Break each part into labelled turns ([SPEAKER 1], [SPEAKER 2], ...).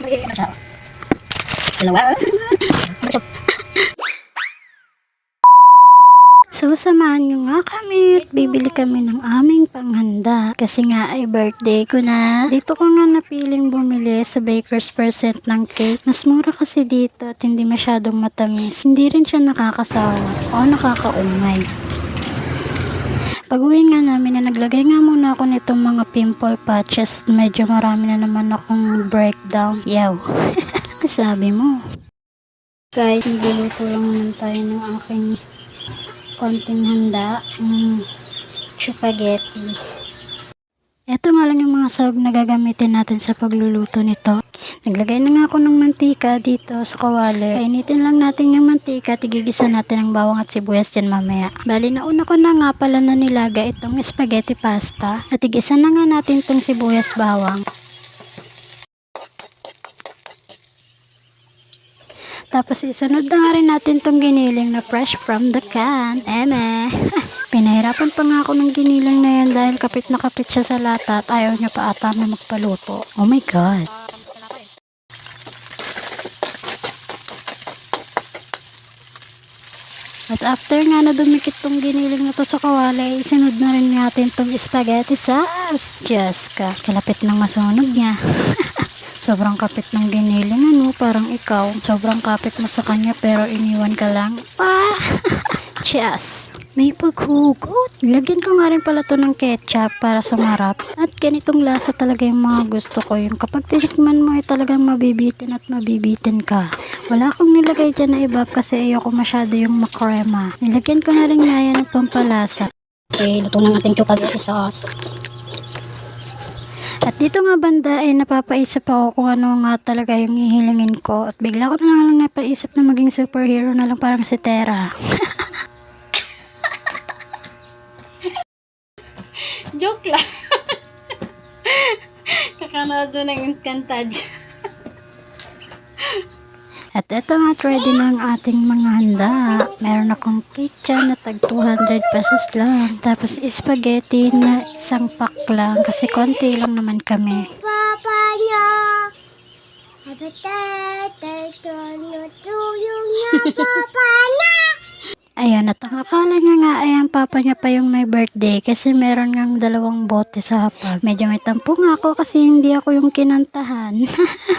[SPEAKER 1] Ano siya? Dalawa. So, samahan nyo nga kami at bibili kami ng aming panghanda. Kasi nga ay birthday ko na. Dito ko nga napiling bumili sa Baker's Percent ng cake. Mas mura kasi dito at hindi masyadong matamis. Hindi rin siya nakakasawa o nakakaumay. Pag-uwi nga namin na naglagay nga muna ako nitong mga pimple patches at medyo marami na naman akong breakdown. Yaw. Sabi mo. Guys, nagluluto lang naman tayo ng aking konting handa, spaghetti. Ito nga lang yung mga sahog na gagamitin natin sa pagluluto nito. Naglagay na nga ako ng mantika dito sa kawali. Painitin lang natin yung mantika, tigigisa natin ang bawang at sibuyas dyan mamaya. Bali, nauna ko na nga pala na nilaga itong spaghetti pasta. At tigisa na nga natin itong sibuyas bawang. Tapos isunod na nga rin natin tong giniling na fresh from the can. Eme. Pinahirapan pa nga ako ng giniling na yan dahil kapit na kapit siya sa lata at ayaw niya pa ata na magpaluto. Oh my God. At after nga na dumikit tong giniling na to sa kawali, isunod na rin natin tong spaghetti sauce. Diyos ka, kalapit ng masunog niya. Sobrang kapit ng giniling, parang ikaw. Sobrang kapit mo sa kanya pero iniwan ka lang. Cheers! May paghugot. Lagyan ko nga rin pala to ng ketchup para sa marap. At ganitong lasa talaga yung mga gusto ko. Yung kapag tinikman mo ay talagang mabibitin at mabibitin ka. Wala akong nilagay dyan na iba kasi ayoko masyado yung makrema. Nilagyan ko na rin nga yan ng pampalasa. Okay, luto ng ating spaghetti sauce. At dito nga banda ay napapaisip ako kung ano nga talaga yung hihilingin ko. At bigla ko na lang napaisip na maging superhero na lang parang si Tera. Joke lang. Kakanood doon ng Encantadia. At ito nga, ready na ang ating mga handa. Meron akong cake dyan na tag 200 pesos lang. Tapos spaghetti na isang pack lang kasi konti lang naman kami. Papa niya, happy birthday to you na papa niya. Ayan, at ang akala niya nga ay ang papa niya pa yung may birthday kasi meron ngang 2 bote sa hapag. Medyo may tampo nga ako kasi hindi ako yung kinantahan.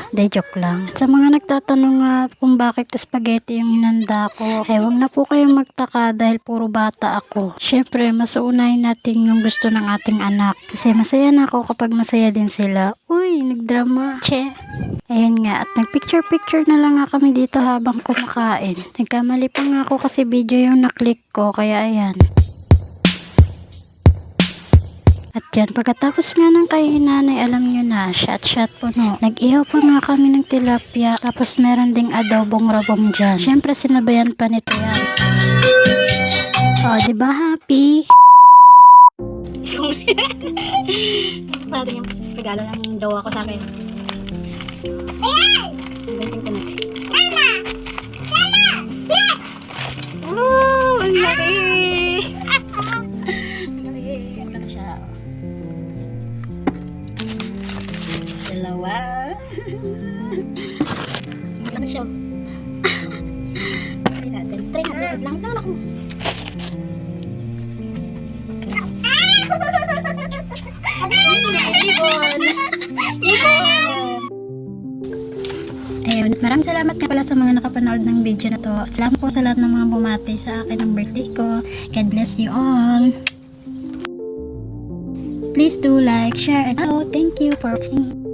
[SPEAKER 1] De joke lang. At sa mga nagtatanong nga kung bakit spaghetti yung hinanda ko, ay wag na po kayong magtaka dahil puro bata ako. Syempre, mas uunahin natin yung gusto ng ating anak. Kasi masaya na ako kapag masaya din sila. Uy, nagdrama. Che. Ayan nga, at nagpicture-picture na lang nga kami dito habang kumakain. Nagkamali pa nga ako kasi video yung naklik ko, kaya ayan. At yan, pagkatapos nga ng kainan ay alam nyo na, shot puno. Nag-ihaw pa nga kami ng tilapia, tapos meron ding adobong rabong dyan. Syempre, sinabayan pa nito yan. O, diba happy? So, sa atin yung regalo ng dawa ko sa akin. Ayan! Ganting ko natin. Oh, ang laki! Ang laki siya. Dalawa. Ang laki siya. Try natin. Wait lang. Ito ako. Ayun, maraming salamat nga pala sa mga nakapanood ng video na to. Salamat po sa lahat ng mga bumati sa akin ng birthday ko. God bless you all. Please do like, share, and thank you for watching.